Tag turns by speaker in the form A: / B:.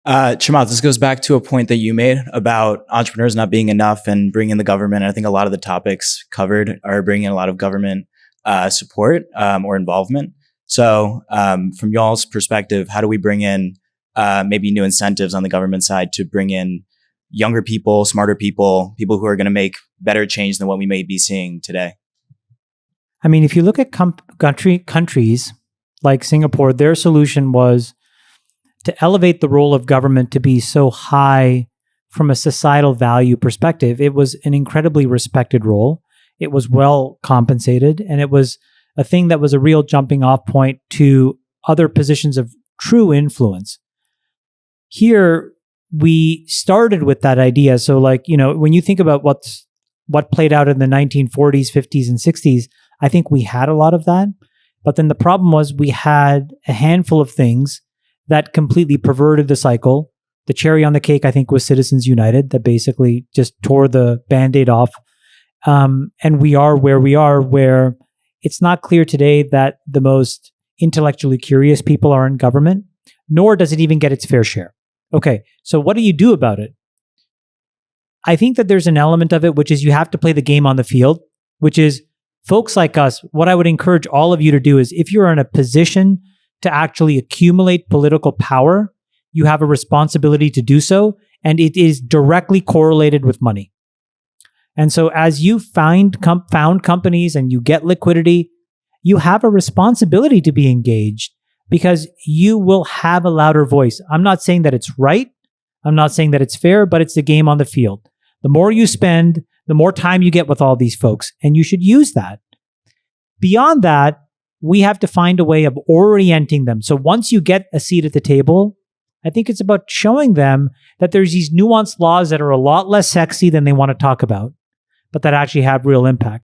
A: Chamath, this goes back to a point that you made about entrepreneurs not being enough and bringing in the government. I think a lot of the topics covered are bringing in a lot of government support or involvement. So from y'all's perspective, how do we bring in maybe new incentives on the government side to bring in younger people, smarter people, people who are going to make better change than what we may be seeing today?
B: I mean, if you look at countries like Singapore, their solution was to elevate the role of government to be so high from a societal value perspective. It was an incredibly respected role. It was well compensated, and it was a thing that was a real jumping off point to other positions of true influence. Here, we started with that idea. So like, when you think about what played out in the 1940s, 50s, and 60s, I think we had a lot of that. But then the problem was we had a handful of things that completely perverted the cycle. The cherry on the cake, I think, was Citizens United, that basically just tore the Band-Aid off. And we are where we are, where it's not clear today that the most intellectually curious people are in government, nor does it even get its fair share. Okay, so what do you do about it? I think that there's an element of it, which is you have to play the game on the field, which is folks like us. What I would encourage all of you to do is, if you're in a position to actually accumulate political power, you have a responsibility to do so, and it is directly correlated with money. And so as you found companies and you get liquidity, you have a responsibility to be engaged, because you will have a louder voice. I'm not saying that it's right. I'm not saying that it's fair, but it's the game on the field. The more you spend, the more time you get with all these folks, and you should use that. Beyond that, we have to find a way of orienting them. So once you get a seat at the table, I think it's about showing them that there's these nuanced laws that are a lot less sexy than they want to talk about, but that actually have real impact.